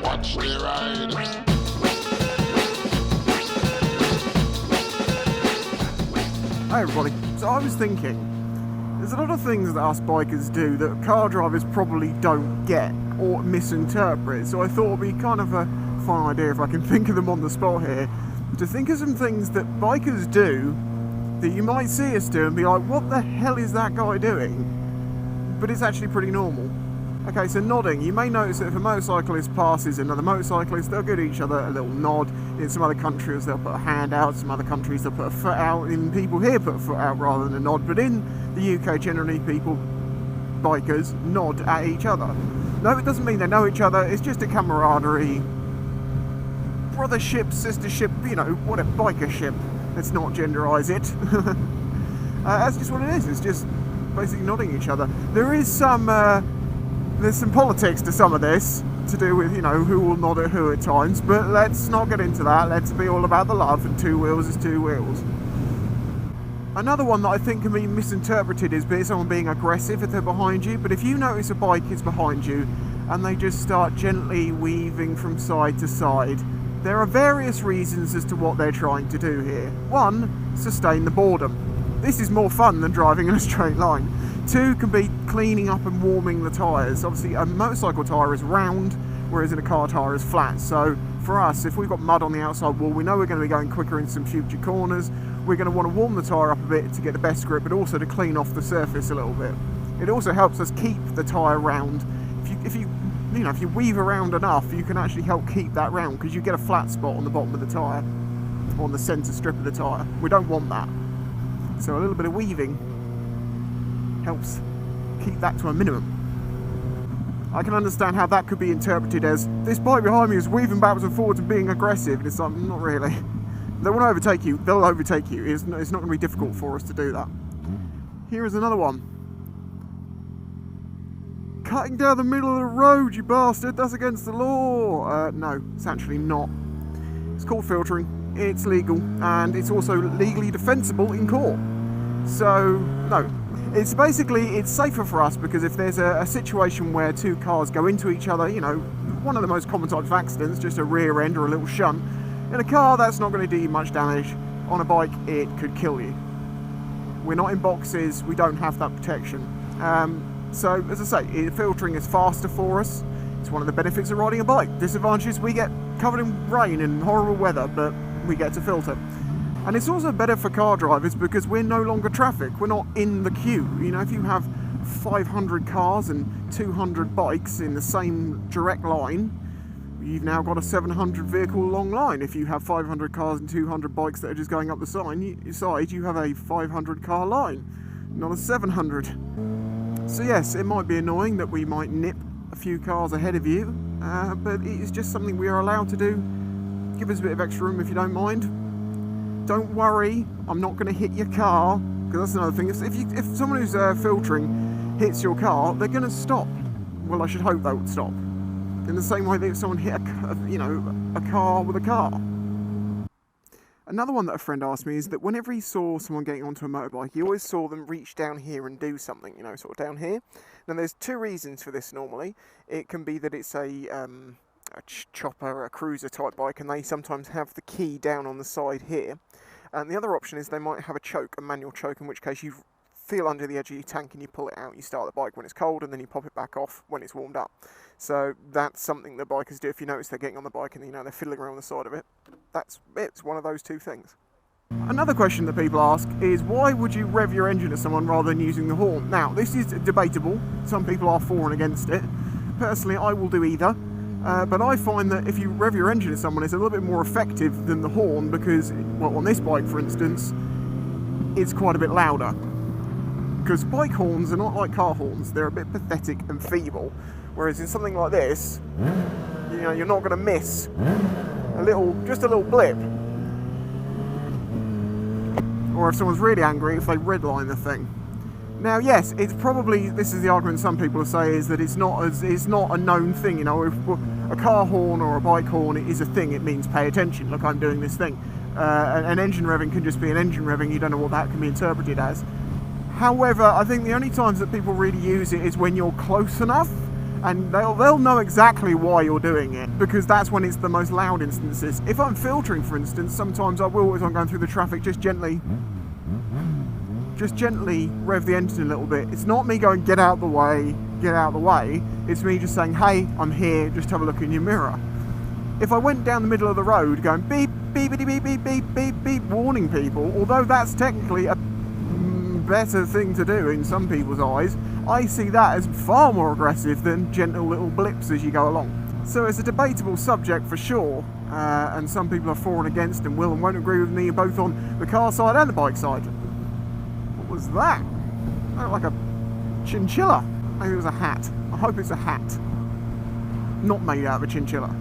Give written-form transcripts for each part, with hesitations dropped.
Watch the ride. Hi everybody. So I was thinking, there's a lot of things that us bikers do that car drivers probably don't get or misinterpret. So I thought it'd be kind of a fun idea if I can think of them on the spot here, to think of some things that bikers do that you might see us do and be like, what the hell is that guy doing? But it's actually pretty normal. Okay, so nodding. You may notice that if a motorcyclist passes another motorcyclist, they'll give each other a little nod. In some other countries, they'll put a hand out. Some other countries, they'll put a foot out. Even people here put a foot out rather than a nod. But in the UK, generally, bikers, nod at each other. No, it doesn't mean they know each other. It's just a camaraderie, brothership, sistership, you know, what a bikership. Let's not genderize it. That's just what it is. It's just basically nodding each other. There is some... there's some politics to some of this, to do with, you know, who will nod at who at times, but let's not get into that. Let's be all about the love, and two wheels is two wheels. Another one that I think can be misinterpreted is someone being aggressive if they're behind you, but if you notice a bike is behind you and they just start gently weaving from side to side, there are various reasons as to what they're trying to do here. One, sustain the boredom. This is more fun than driving in a straight line. Two can be cleaning up and warming the tyres. Obviously a motorcycle tyre is round, whereas in a car tyre is flat. So for us, if we've got mud on the outside wall, we know we're going to be going quicker in some future corners. We're going to want to warm the tyre up a bit to get the best grip, but also to clean off the surface a little bit. It also helps us keep the tyre round. If you weave around enough, you can actually help keep that round, because you get a flat spot on the bottom of the tyre, on the centre strip of the tyre. We don't want that. So a little bit of weaving helps keep that to a minimum. I can understand how that could be interpreted as, this bike behind me is weaving backwards and forwards and being aggressive, and it's like, not really. They want to overtake you, they'll overtake you. It's not going to be difficult for us to do that. Here is another one. Cutting down the middle of the road, you bastard, that's against the law. No, it's actually not. It's called filtering, it's legal, and it's also legally defensible in court. So, no. It's basically, it's safer for us, because if there's a situation where two cars go into each other, you know, one of the most common types of accidents, just a rear end or a little shunt. In a car, that's not going to do you much damage. On a bike, it could kill you. We're not in boxes, we don't have that protection. So, as I say, filtering is faster for us. It's one of the benefits of riding a bike. Disadvantages, we get covered in rain and horrible weather, but we get to filter. And it's also better for car drivers because we're no longer traffic. We're not in the queue. You know, if you have 500 cars and 200 bikes in the same direct line, you've now got a 700 vehicle long line. If you have 500 cars and 200 bikes that are just going up the side, you have a 500 car line, not a 700. So yes, it might be annoying that we might nip a few cars ahead of you, but it is just something we are allowed to do. Give us a bit of extra room if you don't mind. Don't worry, I'm not going to hit your car, because that's another thing. If someone who's filtering hits your car, they're going to stop. Well, I should hope they would stop. In the same way that if someone hit a car with a car. Another one that a friend asked me is that whenever he saw someone getting onto a motorbike, he always saw them reach down here and do something, you know, sort of down here. Now, there's two reasons for this normally. It can be that it's a chopper, a cruiser type bike, and they sometimes have the key down on the side here. And the other option is they might have a choke, a manual choke, in which case you feel under the edge of your tank and you pull it out. You start the bike when it's cold and then you pop it back off when it's warmed up. So that's something that bikers do. If you notice they're getting on the bike and, you know, they're fiddling around the side of it, it's one of those two things. Another question that people ask is, why would you rev your engine at someone rather than using the horn? Now, this is debatable. Some people are for and against it. Personally, I will do either. But I find that if you rev your engine at someone, it's a little bit more effective than the horn, because, well, on this bike, for instance, it's quite a bit louder. Because bike horns are not like car horns. They're a bit pathetic and feeble. Whereas in something like this, you know, you're not going to miss just a little blip. Or if someone's really angry, if they redline the thing. Now, yes, it's probably, this is the argument some people say, is that it's not a known thing. You know, if a car horn or a bike horn is a thing, it means pay attention. Look, I'm doing this thing. An engine revving can just be an engine revving. You don't know what that can be interpreted as. However, I think the only times that people really use it is when you're close enough and they'll know exactly why you're doing it, because that's when it's the most loud instances. If I'm filtering, for instance, sometimes I will, as I'm going through the traffic, just gently rev the engine a little bit. It's not me going, get out the way, get out the way. It's me just saying, hey, I'm here, just have a look in your mirror. If I went down the middle of the road going beep, beepity beep, beep, beep, beep, beep, warning people, although that's technically a better thing to do in some people's eyes, I see that as far more aggressive than gentle little blips as you go along. So it's a debatable subject for sure, and some people are for and against and will and won't agree with me both on the car side and the bike side. What was that? That looked like a chinchilla. Maybe it was a hat. I hope it's a hat. Not made out of a chinchilla.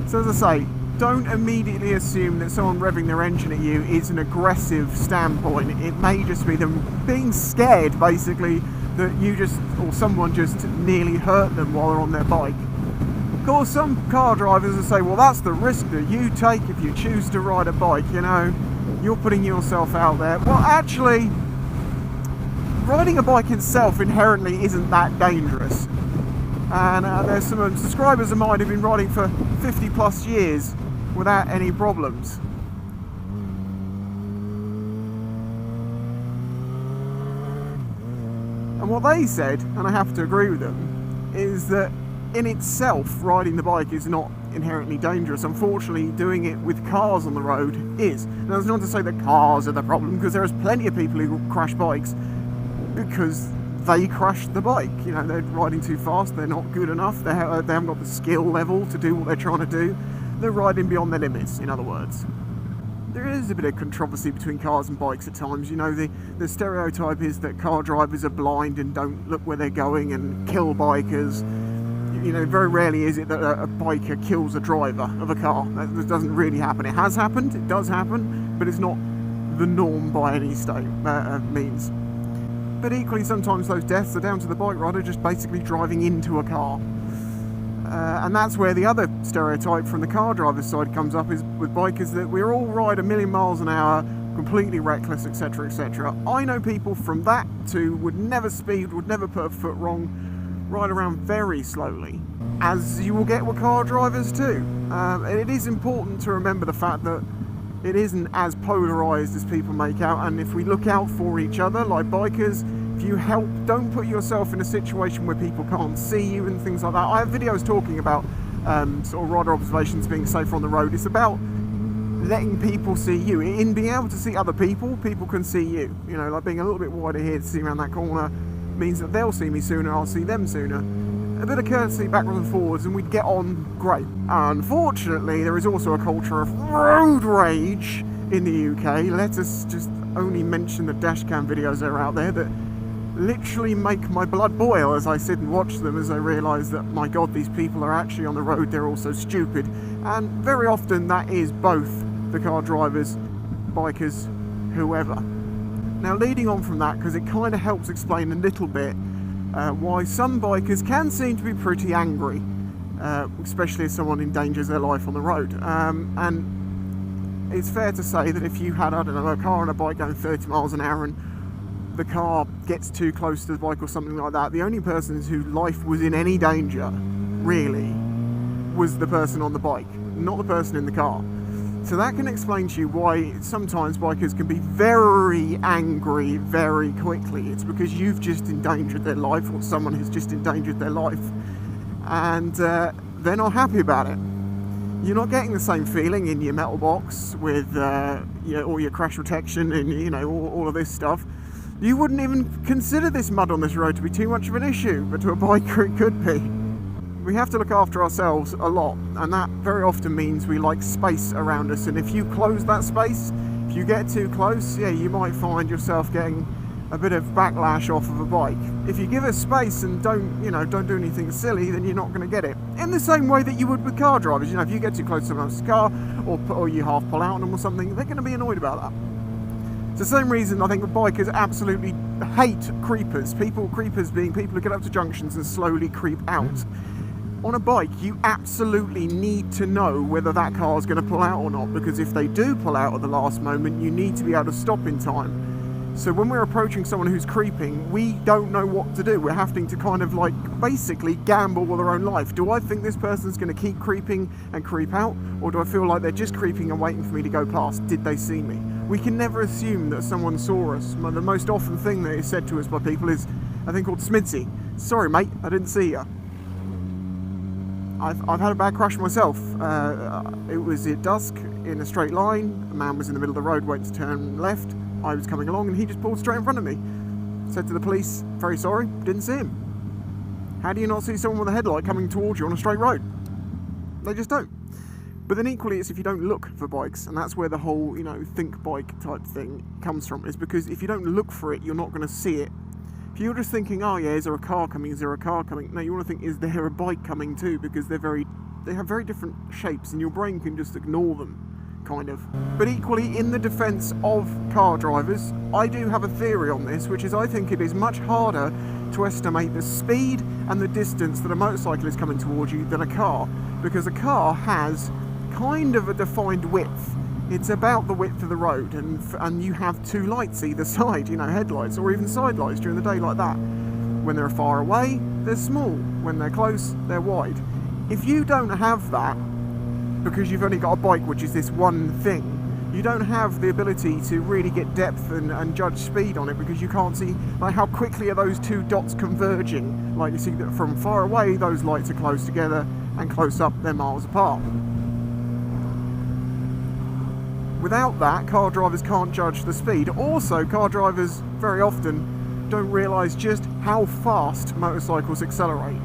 So as I say, don't immediately assume that someone revving their engine at you is an aggressive standpoint. It may just be them being scared, basically, that you just, or someone just nearly hurt them while they're on their bike. Of course, some car drivers will say, well, that's the risk that you take if you choose to ride a bike, you know, you're putting yourself out there. Well, actually, riding a bike itself inherently isn't that dangerous. And there's some subscribers of mine who've been riding for 50 plus years without any problems. And what they said, and I have to agree with them, is that in itself riding the bike is not inherently dangerous. Unfortunately, doing it with cars on the road is. Now, that's not to say that cars are the problem, because there's plenty of people who crash bikes because they crashed the bike. You know, they're riding too fast, they're not good enough, they haven't got the skill level to do what they're trying to do. They're riding beyond their limits, in other words. There is a bit of controversy between cars and bikes at times. You know, the stereotype is that car drivers are blind and don't look where they're going and kill bikers. You know, very rarely is it that a biker kills a driver of a car. That doesn't really happen. It has happened, it does happen, but it's not the norm by any means. But equally, sometimes those deaths are down to the bike rider just basically driving into a car. And that's where the other stereotype from the car driver's side comes up, is with bikers, that we all ride a million miles an hour, completely reckless, etc, etc. I know people from that to would never speed, would never put a foot wrong, ride around very slowly, as you will get with car drivers too. And it is important to remember the fact that it isn't as polarised as people make out, and if we look out for each other like bikers, if you help, don't put yourself in a situation where people can't see you and things like that. I have videos talking about sort of rider observations being safer on the road. It's about letting people see you. In being able to see other people, people can see you. You know, like being a little bit wider here to see around that corner means that they'll see me sooner, I'll see them sooner. A bit of courtesy backwards and forwards and we'd get on great. Unfortunately, there is also a culture of road rage in the UK. Let us just only mention the dashcam videos that are out there that literally make my blood boil as I sit and watch them, as I realise that, my God, these people are actually on the road, they're all so stupid. And very often that is both the car drivers, bikers, whoever. Now, leading on from that, because it kind of helps explain a little bit why some bikers can seem to be pretty angry, especially if someone endangers their life on the road. And it's fair to say that if you had, I don't know, a car and a bike going 30 miles an hour and the car gets too close to the bike or something like that, the only person whose life was in any danger, really, was the person on the bike, not the person in the car. So that can explain to you why sometimes bikers can be very angry very quickly. It's because you've just endangered their life, or someone has just endangered their life, and they're not happy about it. You're not getting the same feeling in your metal box with all your crash protection and, you know, all of this stuff. You wouldn't even consider this mud on this road to be too much of an issue, but to a biker it could be. We have to look after ourselves a lot, and that very often means we like space around us, and if you close that space, if you get too close, yeah, you might find yourself getting a bit of backlash off of a bike. If you give us space and don't do anything silly, then you're not going to get it. In the same way that you would with car drivers. You know, if you get too close to someone else's car, or you half pull out on them or something, they're going to be annoyed about that. It's the same reason I think bikers absolutely hate creepers. Creepers being people who get up to junctions and slowly creep out. On a bike, you absolutely need to know whether that car is going to pull out or not, because if they do pull out at the last moment, you need to be able to stop in time. So when we're approaching someone who's creeping, we don't know what to do. We're having to kind of like basically gamble with our own life. Do I think this person's going to keep creeping and creep out? Or do I feel like they're just creeping and waiting for me to go past? Did they see me? We can never assume that someone saw us. The most often thing that is said to us by people is a thing called Smidsy. Sorry mate, I didn't see you. I've had a bad crash myself. It was at dusk in a straight line. A man was in the middle of the road waiting to turn left. I was coming along and he just pulled straight in front of me. Said to the police, very sorry, didn't see him. How do you not see someone with a headlight coming towards you on a straight road? They just don't. But then equally it's if you don't look for bikes, and that's where the whole, think bike type thing comes from, is because if you don't look for it, you're not going to see it. If you're just thinking, oh yeah, is there a car coming, is there a car coming? No, you want to think, is there a bike coming too? Because they have very different shapes and your brain can just ignore them. Kind of. But equally, in the defence of car drivers, I do have a theory on this, which is I think it is much harder to estimate the speed and the distance that a motorcycle is coming towards you than a car, because a car has kind of a defined width. It's about the width of the road, and you have two lights either side, headlights or even side lights during the day like that. When they're far away, they're small. When they're close, they're wide. If you don't have that, because you've only got a bike which is this one thing, you don't have the ability to really get depth and judge speed on it, because you can't see like how quickly are those two dots converging. Like you see that from far away those lights are close together, and close up they're miles apart. Without that, car drivers can't judge the speed. Also, car drivers very often don't realise just how fast motorcycles accelerate.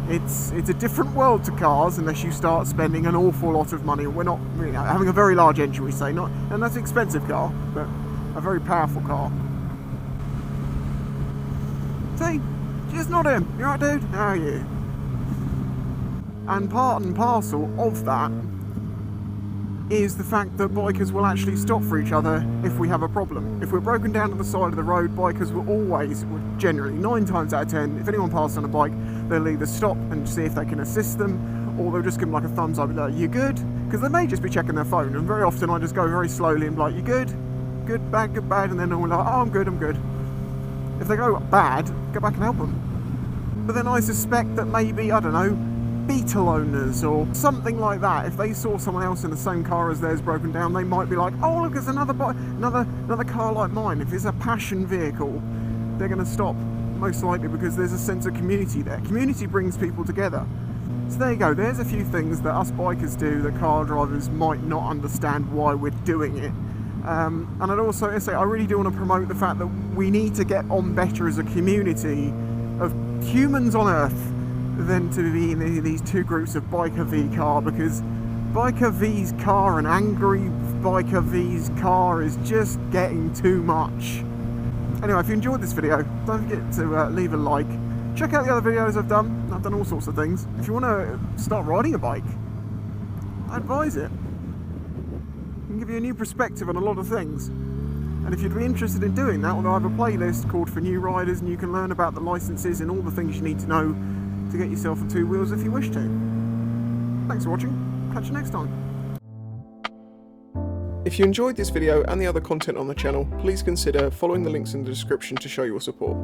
It's a different world to cars unless you start spending an awful lot of money. We're not having a very large engine, we say, and that's an expensive car, but a very powerful car. See, just not him. You alright, dude? How are you? And part and parcel of that is the fact that bikers will actually stop for each other if we have a problem. If we're broken down to the side of the road, bikers will always, generally 9 times out of 10, if anyone passes on a bike, they'll either stop and see if they can assist them, or they'll just give them like a thumbs up and be like, you good? Because they may just be checking their phone, and very often I just go very slowly and be like, you good? Good, bad, and then they're all like, oh, I'm good. If they go bad, go back and help them. But then I suspect that maybe, I don't know, Beetle owners or something like that, if they saw someone else in the same car as theirs broken down, they might be like, oh look, there's another car like mine. If it's a passion vehicle, they're going to stop, most likely, because there's a sense of community there. Community brings people together. So there you go, there's a few things that us bikers do that car drivers might not understand why we're doing it. And I'd also say I really do want to promote the fact that we need to get on better as a community of humans on Earth than to be in these two groups of biker v car, because biker v's car and angry biker v's car is just getting too much. Anyway, if you enjoyed this video, don't forget to leave a like. Check out the other videos I've done. I've done all sorts of things. If you want to start riding a bike, I advise it. It can give you a new perspective on a lot of things. And if you'd be interested in doing that, well, I have a playlist called For New Riders, and you can learn about the licenses and all the things you need to know to get yourself on 2 wheels if you wish to. Thanks for watching. Catch you next time. If you enjoyed this video and the other content on the channel, please consider following the links in the description to show your support.